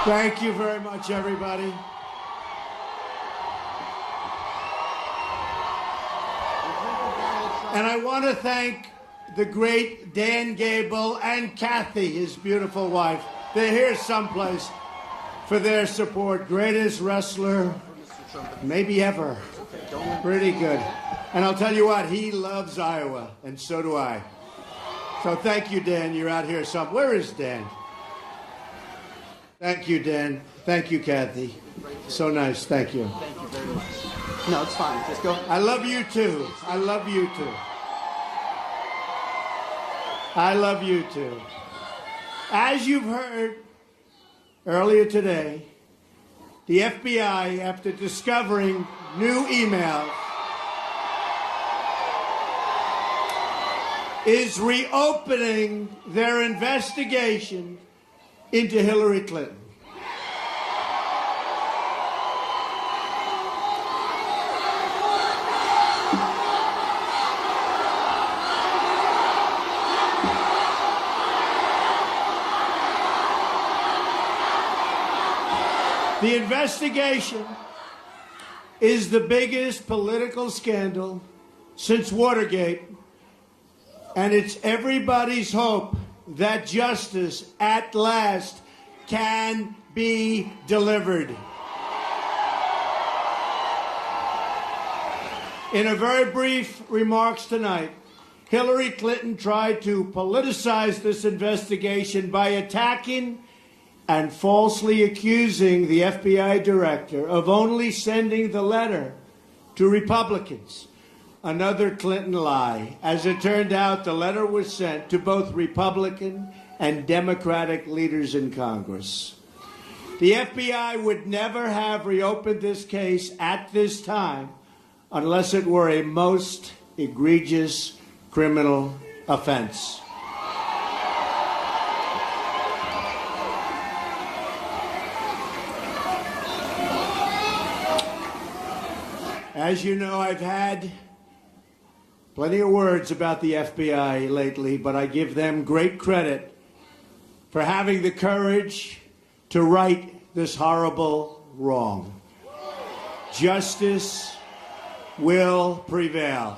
Thank you very much, everybody. And I want to thank the great Dan Gable and Kathy, his beautiful wife. They're here someplace for their support. Greatest wrestler maybe ever. Pretty good. And I'll tell you what, he loves Iowa, and so do I. So thank you, Dan. You're out here somewhere. Where is Dan? Thank you, Dan. Thank you, Kathy. So nice. Thank you. Thank you very much. No, it's fine. Just go. I love you, too. I love you, too. I love you, too. As you've heard earlier today, the FBI, after discovering new emails, is reopening their investigation into Hillary Clinton. The investigation is the biggest political scandal since Watergate, and it's everybody's hope that justice at last can be delivered. In a very brief remarks tonight, Hillary Clinton tried to politicize this investigation by attacking and falsely accusing the FBI director of only sending the letter to Republicans. Another Clinton lie. As it turned out, the letter was sent to both Republican and Democratic leaders in Congress. The FBI would never have reopened this case at this time unless it were a most egregious criminal offense. As you know, I've had plenty of words about the FBI lately, but I give them great credit for having the courage to right this horrible wrong. Justice will prevail.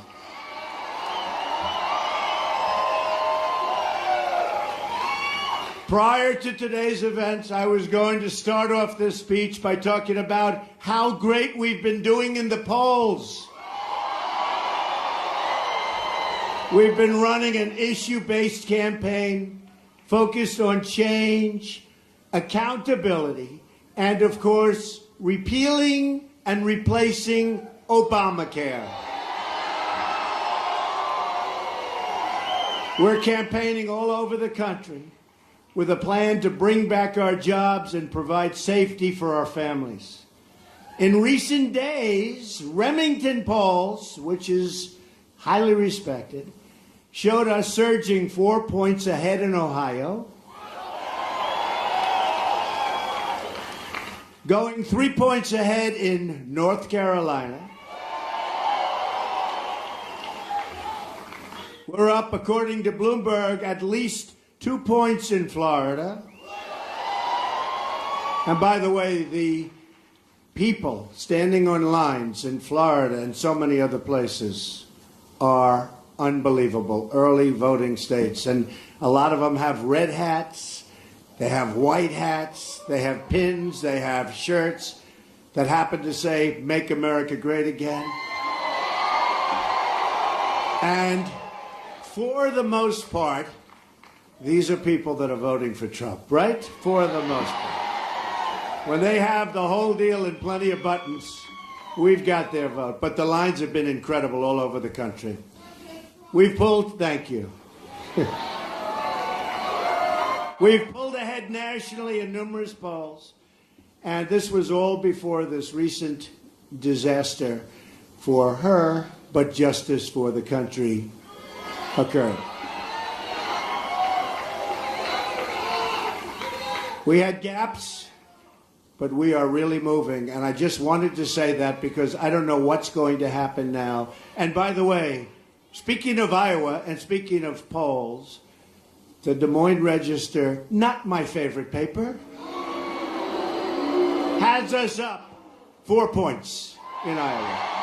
Prior to today's events, I was going to start off this speech by talking about how great we've been doing in the polls. We've been running an issue-based campaign focused on change, accountability, and, of course, repealing and replacing Obamacare. We're campaigning all over the country with a plan to bring back our jobs and provide safety for our families. In recent days, Remington polls, which is highly respected, showed us surging 4 points ahead in Ohio, going 3 points ahead in North Carolina. We're up, according to Bloomberg, at least 2 points in Florida. And by the way, the people standing on lines in Florida and so many other places are unbelievable. Early voting states. And a lot of them have red hats, they have white hats, they have pins, they have shirts that happen to say, "Make America Great Again." And for the most part, these are people that are voting for Trump, right? For the most part. When they have the whole deal and plenty of buttons, we've got their vote. But the lines have been incredible all over the country. We've pulled, thank you. We've pulled ahead nationally in numerous polls. And this was all before this recent disaster for her, but justice for the country occurred. We had gaps, but we are really moving. And I just wanted to say that because I don't know what's going to happen now. And by the way, speaking of Iowa and speaking of polls, the Des Moines Register, not my favorite paper, has us up 4 points in Iowa.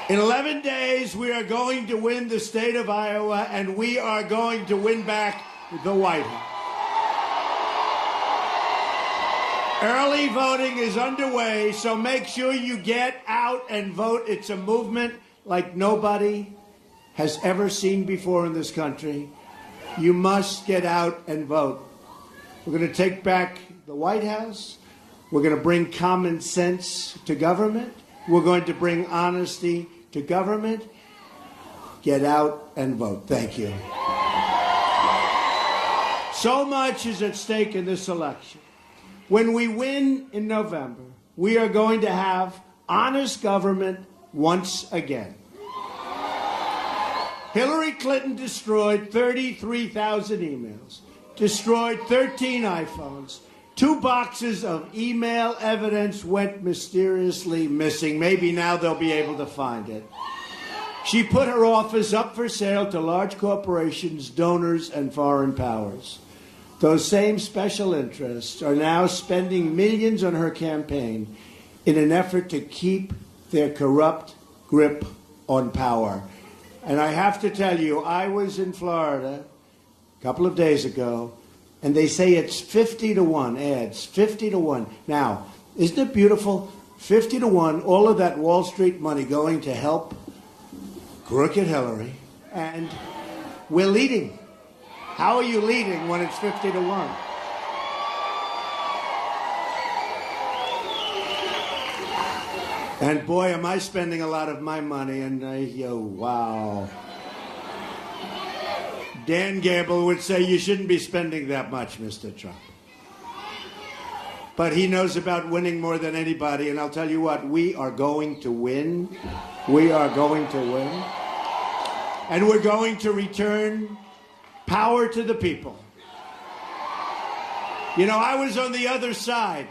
In 11 days, we are going to win the state of Iowa, and we are going to win back the White House. Early voting is underway, so make sure you get out and vote. It's a movement like nobody has ever seen before in this country. You must get out and vote. We're going to take back the White House. We're going to bring common sense to government. We're going to bring honesty to government. Get out and vote. Thank you. So much is at stake in this election. When we win in November, we are going to have honest government once again. Hillary Clinton destroyed 33,000 emails, destroyed 13 iPhones, 2 boxes of email evidence went mysteriously missing. Maybe now they'll be able to find it. She put her office up for sale to large corporations, donors, and foreign powers. Those same special interests are now spending millions on her campaign in an effort to keep their corrupt grip on power. And I have to tell you, I was in Florida a couple of days ago, and they say it's 50-1 ads, 50-1. Now, isn't it beautiful? 50-1, all of that Wall Street money going to help crooked Hillary, and we're leading. How are you leading when it's 50-1? And boy, am I spending a lot of my money, and wow. Dan Gable would say you shouldn't be spending that much, Mr. Trump. But he knows about winning more than anybody, and I'll tell you what, we are going to win. We are going to win. And we're going to return power to the people. You know, I was on the other side,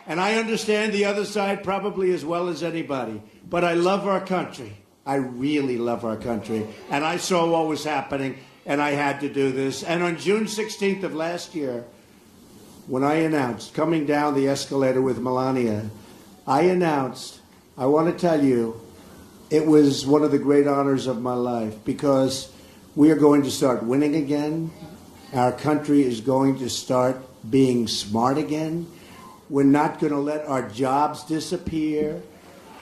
and I understand the other side probably as well as anybody, but I love our country. I really love our country. And I saw what was happening, and I had to do this. And on June 16th of last year, when I announced, coming down the escalator with Melania, I announced, I want to tell you, it was one of the great honors of my life, because we are going to start winning again. Our country is going to start being smart again. We're not going to let our jobs disappear.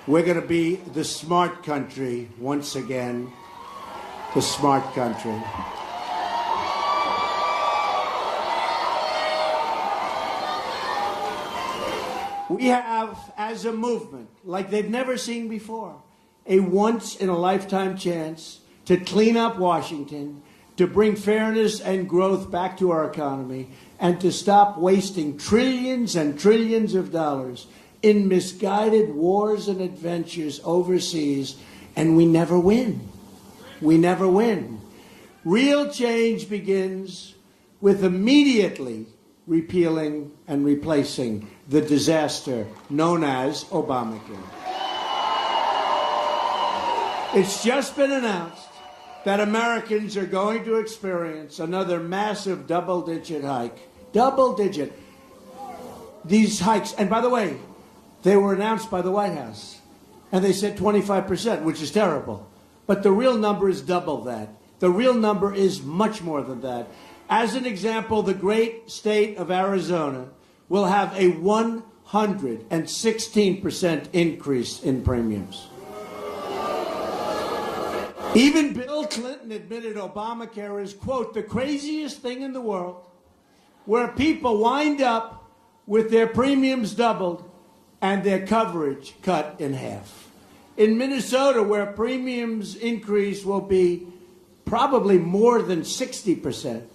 We're going to be the smart country once again. The smart country. We have, as a movement, like they've never seen before, a once-in-a-lifetime chance to clean up Washington, to bring fairness and growth back to our economy, and to stop wasting trillions and trillions of dollars in misguided wars and adventures overseas, and we never win. We never win. Real change begins with immediately repealing and replacing the disaster known as Obamacare. It's just been announced that Americans are going to experience another massive double-digit hike. Double-digit. These hikes, and by the way, they were announced by the White House, and they said 25%, which is terrible. But the real number is double that. The real number is much more than that. As an example, the great state of Arizona will have a 116% increase in premiums. Even Bill Clinton admitted Obamacare is, quote, the craziest thing in the world, where people wind up with their premiums doubled and their coverage cut in half. In Minnesota, where premiums increase will be probably more than 60%,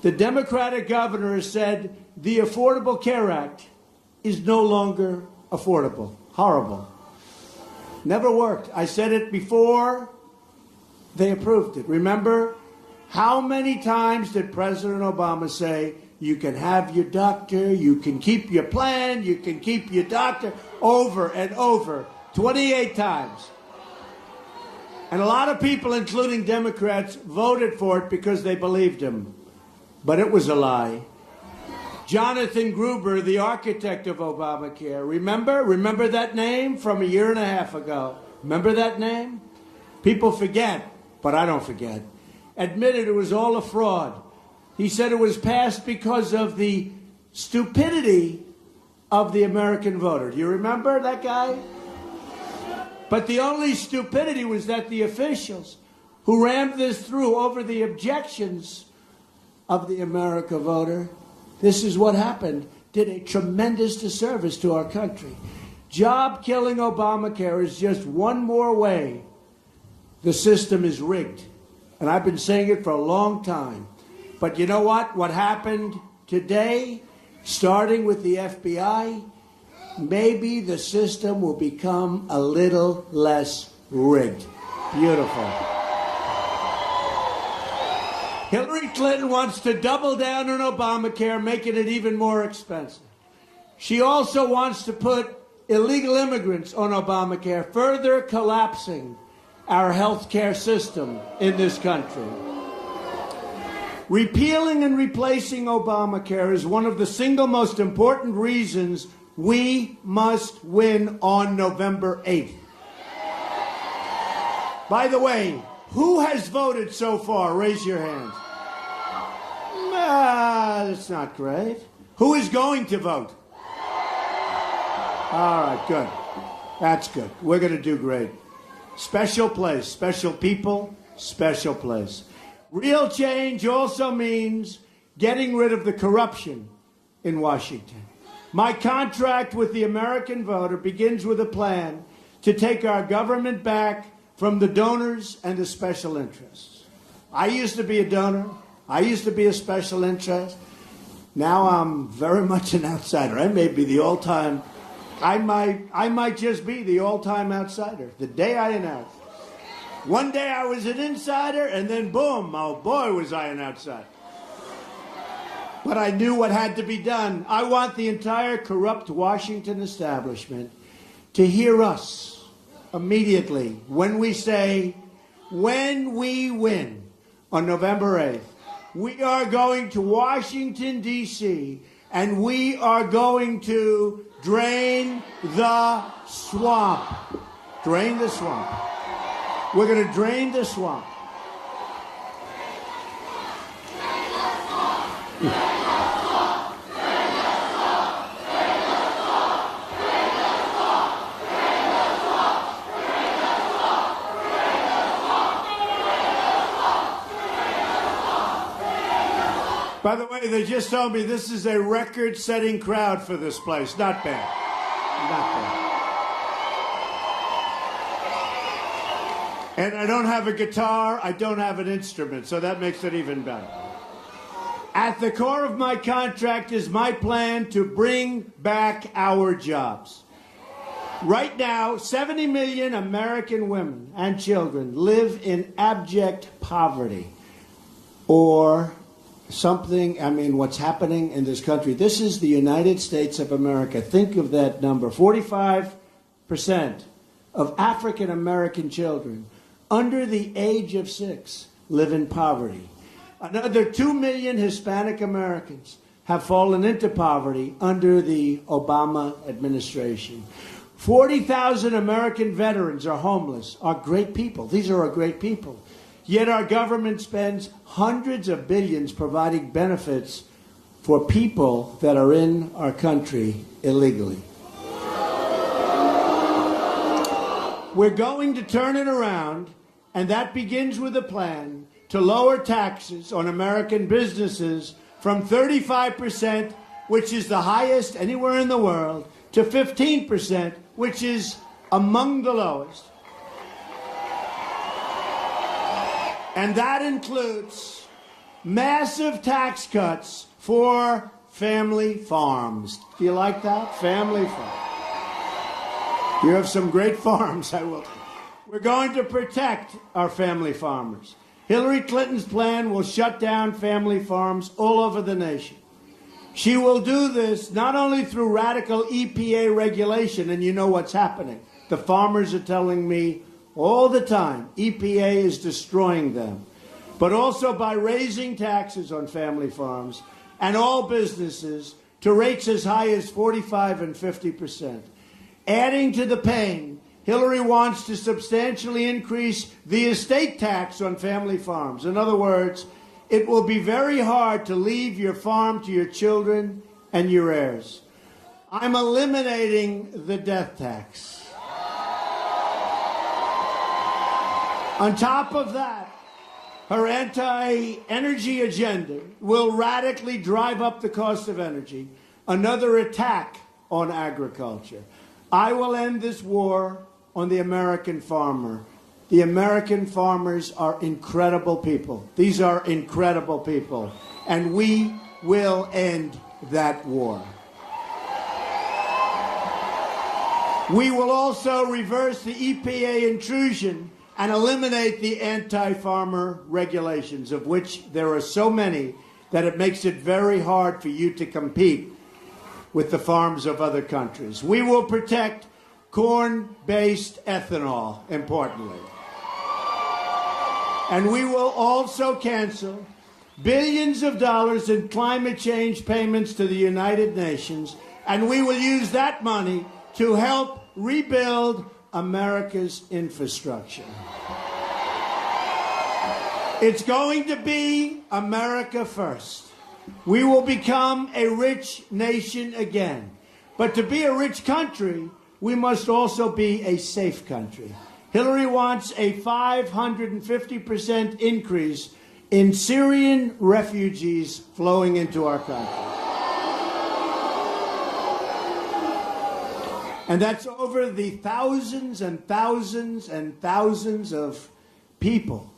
the Democratic governor has said the Affordable Care Act is no longer affordable. Horrible. Never worked. I said it before. They approved it. Remember, how many times did President Obama say, you can have your doctor, you can keep your plan, you can keep your doctor, over and over, 28 times. And a lot of people, including Democrats, voted for it because they believed him. But it was a lie. Jonathan Gruber, the architect of Obamacare. Remember that name from a year and a half ago? Remember that name? People forget, but I don't forget. Admitted it was all a fraud. He said it was passed because of the stupidity of the American voter. Do you remember that guy? But the only stupidity was that the officials who rammed this through over the objections of the American voter, this is what happened, did a tremendous disservice to our country. Job-killing Obamacare is just one more way the system is rigged. And I've been saying it for a long time. But you know what? What happened today, starting with the FBI, maybe the system will become a little less rigged. Beautiful. Hillary Clinton wants to double down on Obamacare, making it even more expensive. She also wants to put illegal immigrants on Obamacare, further collapsing our health care system in this country. Repealing and replacing Obamacare is one of the single most important reasons we must win on November 8th. By the way, who has voted so far? Raise your hands. That's not great. Who is going to vote? All right, good. That's good. We're going to do great. Special place, special people, special place. Real change also means getting rid of the corruption in Washington. My contract with the American voter begins with a plan to take our government back from the donors and the special interests. I used to be a donor. I used to be a special interest. Now I'm very much an outsider. I may be the all-time, I might just be the all-time outsider. The day I announce. One day I was an insider, and then boom, oh boy, was I an outsider. But I knew what had to be done. I want the entire corrupt Washington establishment to hear us immediately when we say, when we win on November 8th, we are going to Washington, D.C., and we are going to drain the swamp. Drain the swamp. We're going to drain the swamp. By the way, they just told me this is a record-setting crowd for this place. Not bad. Not bad. And I don't have a guitar, I don't have an instrument, so that makes it even better. At the core of my contract is my plan to bring back our jobs. Right now, 70 million American women and children live in abject poverty or something, I mean, what's happening in this country. This is the United States of America. Think of that number. 45% of African American children under the age of 6 live in poverty. Another 2 million Hispanic Americans have fallen into poverty under the Obama administration. 40,000 American veterans are homeless, are great people. These are our great people. Yet our government spends hundreds of billions providing benefits for people that are in our country illegally. We're going to turn it around, and that begins with a plan to lower taxes on American businesses from 35%, which is the highest anywhere in the world, to 15%, which is among the lowest. And that includes massive tax cuts for family farms. Do you like that? Family farms. You have some great farms, I will. We're going to protect our family farmers. Hillary Clinton's plan will shut down family farms all over the nation. She will do this not only through radical EPA regulation, and you know what's happening. The farmers are telling me all the time, EPA is destroying them. But also by raising taxes on family farms, and all businesses to rates as high as 45 and 50%. Adding to the pain, Hillary wants to substantially increase the estate tax on family farms. In other words, it will be very hard to leave your farm to your children and your heirs. I'm eliminating the death tax. On top of that, her anti-energy agenda will radically drive up the cost of energy, another attack on agriculture. I will end this war on the American farmer. The American farmers are incredible people. These are incredible people. And we will end that war. We will also reverse the EPA intrusion and eliminate the anti-farmer regulations, of which there are so many that it makes it very hard for you to compete with the farms of other countries. We will protect corn-based ethanol, importantly. And we will also cancel billions of dollars in climate change payments to the United Nations, and we will use that money to help rebuild America's infrastructure. It's going to be America first. We will become a rich nation again. But to be a rich country, we must also be a safe country. Hillary wants a 550% increase in Syrian refugees flowing into our country. And that's over the thousands and thousands and thousands of people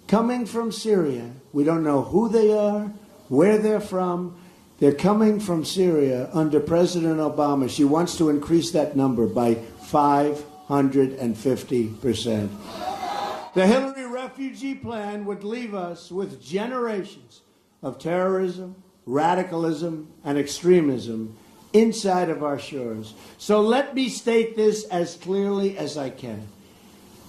coming from Syria. We don't know who they are, where they're from. They're coming from Syria under President Obama. She wants to increase that number by 550%. The Hillary refugee plan would leave us with generations of terrorism, radicalism, and extremism inside of our shores. So let me state this as clearly as I can.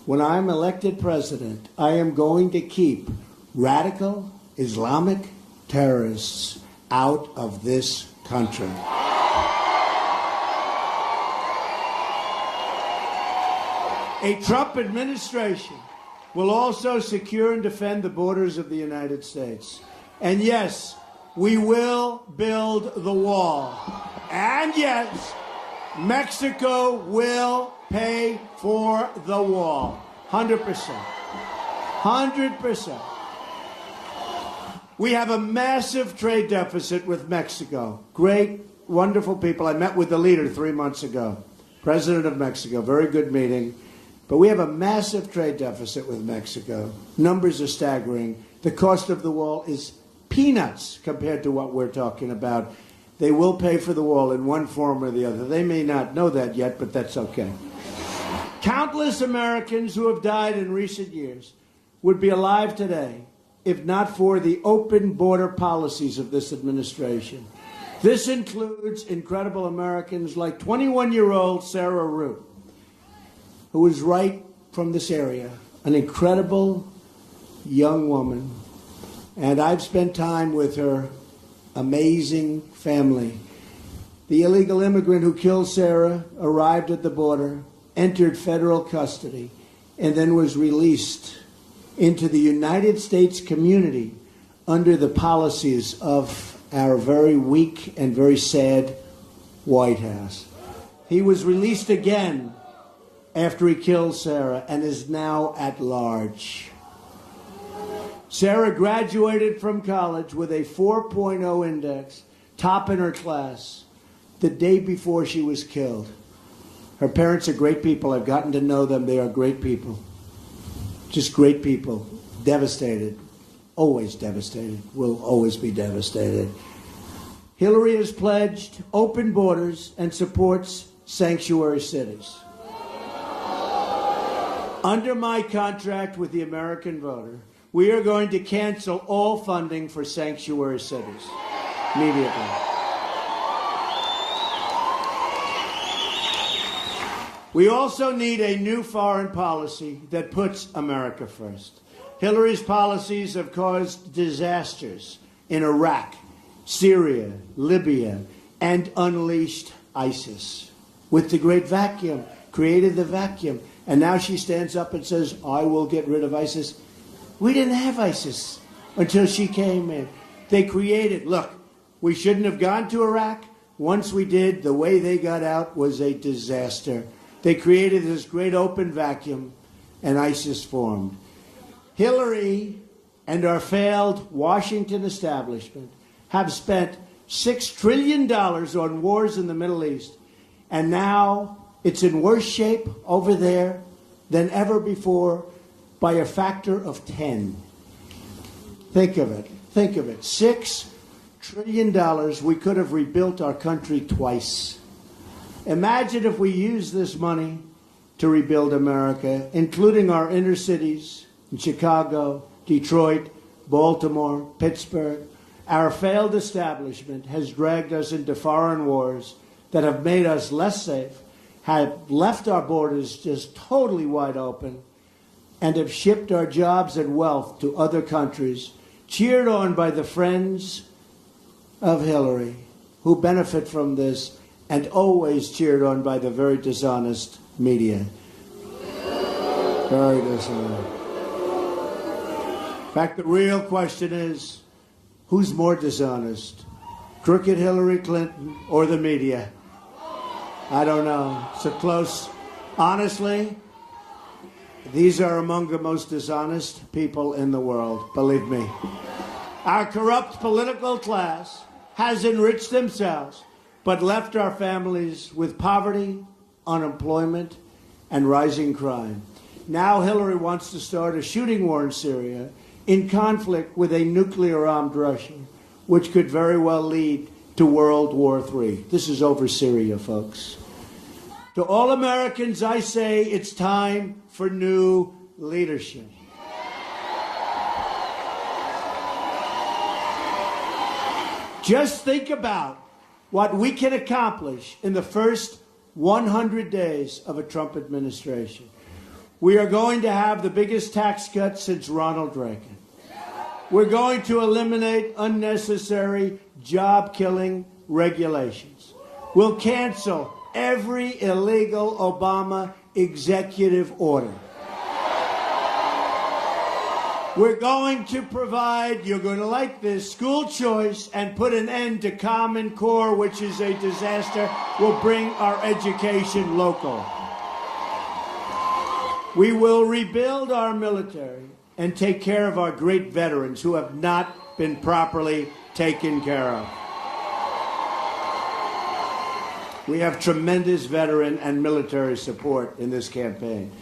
When I'm elected president, I am going to keep radical Islamic terrorists out of this country. A Trump administration will also secure and defend the borders of the United States. And yes, we will build the wall. And yes, Mexico will pay for the wall. 100%. 100%. We have a massive trade deficit with Mexico. Great, wonderful people. I met with the leader 3 months ago, President of Mexico. Very good meeting. But we have a massive trade deficit with Mexico. Numbers are staggering. The cost of the wall is peanuts compared to what we're talking about. They will pay for the wall in one form or the other. They may not know that yet, but that's okay. Countless Americans who have died in recent years would be alive today if not for the open border policies of this administration. This includes incredible Americans like 21-year-old Sarah Root, who is right from this area, an incredible young woman. And I've spent time with her amazing family. The illegal immigrant who killed Sarah arrived at the border, entered federal custody, and then was released into the United States community under the policies of our very weak and very sad White House. He was released again after he killed Sarah and is now at large. Sarah graduated from college with a 4.0 index, top in her class, the day before she was killed. Her parents are great people. I've gotten to know them. They are great people. Just great people. Devastated. Always devastated. Will always be devastated. Hillary has pledged open borders and supports sanctuary cities. Under my contract with the American voter, we are going to cancel all funding for sanctuary cities immediately. We also need a new foreign policy that puts America first. Hillary's policies have caused disasters in Iraq, Syria, Libya, and unleashed ISIS. With the great vacuum, created the vacuum. And now she stands up and says, I will get rid of ISIS. We didn't have ISIS until she came in. They created, look, we shouldn't have gone to Iraq. Once we did, the way they got out was a disaster. They created this great open vacuum, and ISIS formed. Hillary and our failed Washington establishment have spent $6 trillion on wars in the Middle East, and now it's in worse shape over there than ever before by a factor of 10. Think of it. Think of it. $6 trillion, we could have rebuilt our country twice. Imagine if we used this money to rebuild America, including our inner cities in Chicago, Detroit, Baltimore, Pittsburgh. Our failed establishment has dragged us into foreign wars that have made us less safe, have left our borders just totally wide open, and have shipped our jobs and wealth to other countries, cheered on by the friends of Hillary, who benefit from this, and always cheered on by the very dishonest media. Very dishonest. In fact, the real question is, who's more dishonest? Crooked Hillary Clinton or the media? I don't know. It's a close. Honestly, these are among the most dishonest people in the world, believe me. Our corrupt political class has enriched themselves, but left our families with poverty, unemployment, and rising crime. Now Hillary wants to start a shooting war in Syria in conflict with a nuclear-armed Russia, which could very well lead to World War III. This is over Syria, folks. To all Americans, I say it's time for new leadership. Just think about what we can accomplish in the first 100 days of a Trump administration. We are going to have the biggest tax cut since Ronald Reagan. We're going to eliminate unnecessary job-killing regulations. We'll cancel every illegal Obama executive order. We're going to provide, you're going to like this, school choice and put an end to Common Core, which is a disaster. We'll bring our education local. We will rebuild our military and take care of our great veterans who have not been properly taken care of. We have tremendous veteran and military support in this campaign.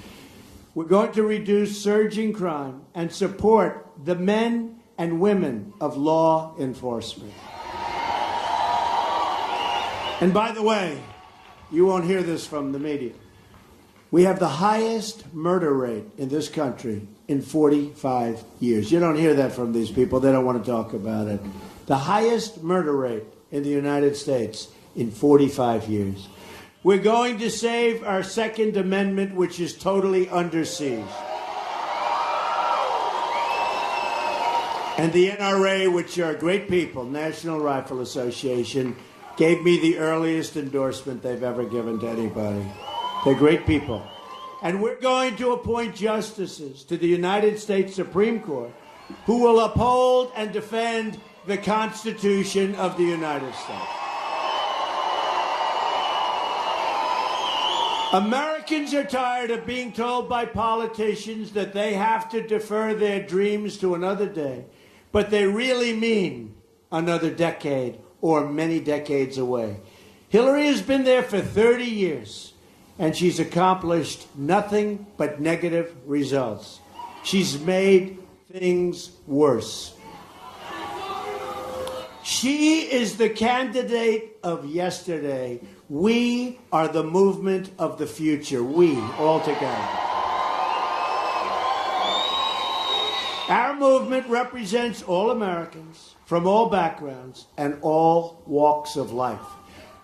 We're going to reduce surging crime and support the men and women of law enforcement. And by the way, you won't hear this from the media. We have the highest murder rate in this country in 45 years. You don't hear that from these people. They don't want to talk about it. The highest murder rate in the United States in 45 years. We're going to save our Second Amendment, which is totally under siege. And the NRA, which are great people, National Rifle Association, gave me the earliest endorsement they've ever given to anybody. They're great people. And we're going to appoint justices to the United States Supreme Court who will uphold and defend the Constitution of the United States. Americans are tired of being told by politicians that they have to defer their dreams to another day, but they really mean another decade or many decades away. Hillary has been there for 30 years, and she's accomplished nothing but negative results. She's made things worse. She is the candidate of yesterday. We are the movement of the future. We, all together. Our movement represents all Americans from all backgrounds and all walks of life.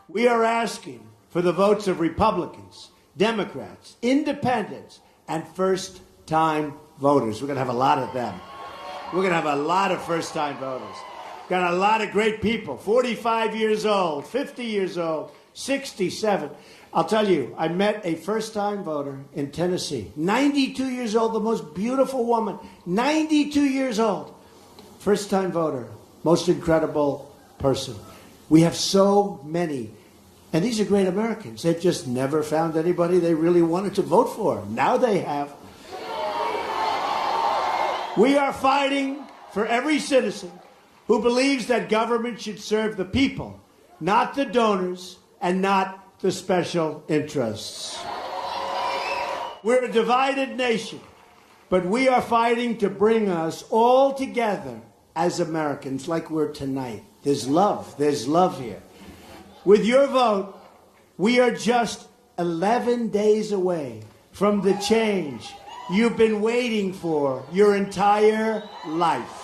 We are asking for the votes of Republicans, Democrats, Independents, and first-time voters. We're going to have a lot of them. We're going to have a lot of first-time voters. Got a lot of great people, 45 years old, 50 years old, 67. I'll tell you, I met a first-time voter in Tennessee, 92 years old, the most beautiful woman, 92 years old. First-time voter, most incredible person. We have so many, and these are great Americans. They've just never found anybody they really wanted to vote for. Now they have. We are fighting for every citizen who believes that government should serve the people, not the donors and not the special interests. We're a divided nation, but we are fighting to bring us all together as Americans like we're tonight. There's love here. With your vote, we are just 11 days away from the change you've been waiting for your entire life.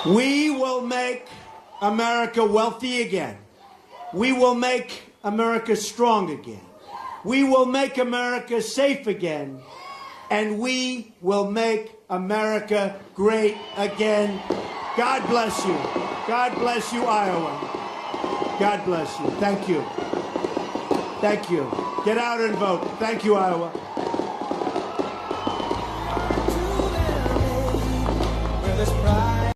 We will make America wealthy again. We will make America strong again. We will make America safe again. And we will make America great again. God bless you. God bless you, Iowa. God bless you. Thank you. Thank you. Get out and vote. Thank you, Iowa.